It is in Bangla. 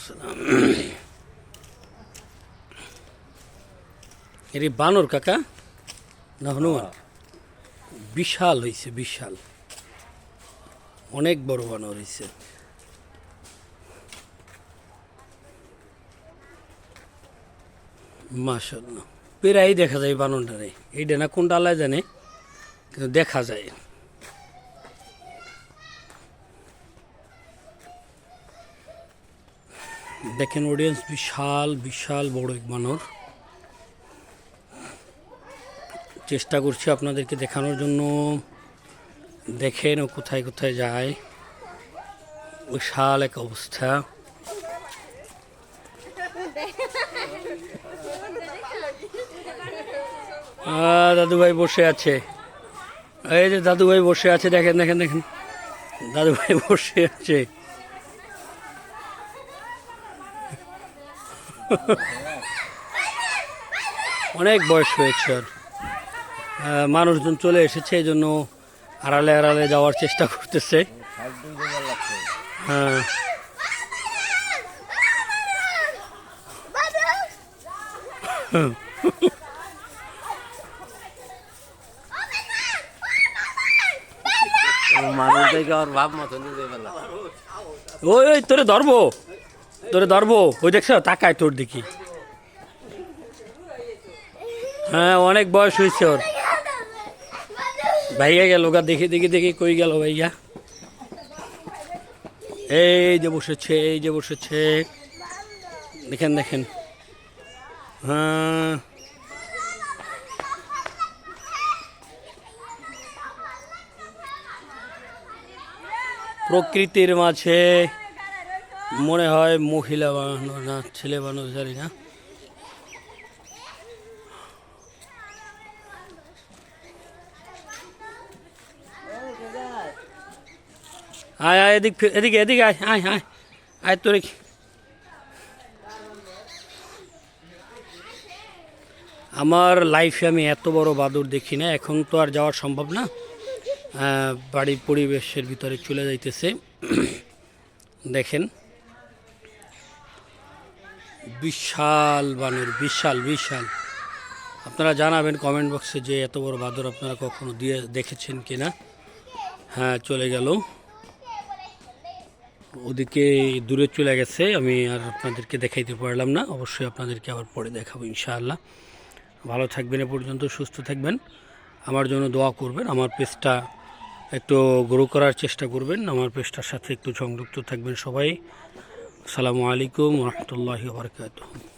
আসসালাম। এর বানর কাকা না হনুমান? বিশাল হয়েছে, বিশাল, অনেক বড় বানর হয়েছে। মাশাআল্লাহ, প্রায় দেখা যায় বানরটারে। এইটা না কোনটা আল্লাহ জানে, কিন্তু দেখা যায়। দেখেন অডিয়েন্স, বিশাল বিশাল বড় এক বানর। চেষ্টা করছি আপনাদেরকে দেখানোর জন্য। দেখেন ও কোথায় কোথায় যায়, বিশাল এক অবস্থা। দাদু ভাই বসে আছে, এই যে দাদু ভাই বসে আছে, দেখেন দেখেন দেখেন, দাদু ভাই বসে আছে। অনেক বয়স হয়েছে আর মানুষজন চলে এসেছে, এই জন্য আড়ালে আড়ালে যাওয়ার চেষ্টা করতেছে। হ্যাঁ, ওই ওই তোরে ধরবো, তোরে ধরবো, ওই দেখছ তাকায় তোর দেখি। হ্যাঁ, অনেক বয়স হয়েছে ওর। ভাইয়া গেল গা, দেখি দেখি দেখি কই গেল ভাইয়া। এই যে বসেছে, এই যে বসেছে, দেখেন দেখেন। হ্যাঁ, প্রকৃতির মাঝে মনে হয় মহিলা বানানো না ছেলে বানানো জানি না। আয় আয়, এদিকে এদিকে এদিকে আয় আয় আয় আয় তোর। আমার লাইফে আমি এত বড় বাদুড় দেখি না। এখন তো আর যাওয়া সম্ভব না, বাড়ির পরিবেশের ভিতরে চলে যাইতেছে। দেখেন বিশাল বানর, বিশাল বিশাল। আপনারা জানাবেন কমেন্ট বক্সে যে এত বড় বাদর আপনারা কখনো দিয়ে দেখেছেন কিনা। হ্যাঁ, চলে গেল, ওদিকে দূরে চলে গেছে। আমি আর আপনাদেরকে দেখাইতে পারলাম না। অবশ্যই আপনাদেরকে আবার পরে দেখাবো ইনশাআল্লাহ। ভালো থাকবেন, এ পর্যন্ত সুস্থ থাকবেন, আমার জন্য দোয়া করবেন, আমার পেজটা একটু গ্রো করার চেষ্টা করবেন, আমার পেজটার সাথে একটু সংযুক্ত থাকবেন সবাই। আসসালামু আলাইকুম ওয়া রাহমাতুল্লাহি ওয়া বারাকাতুহু।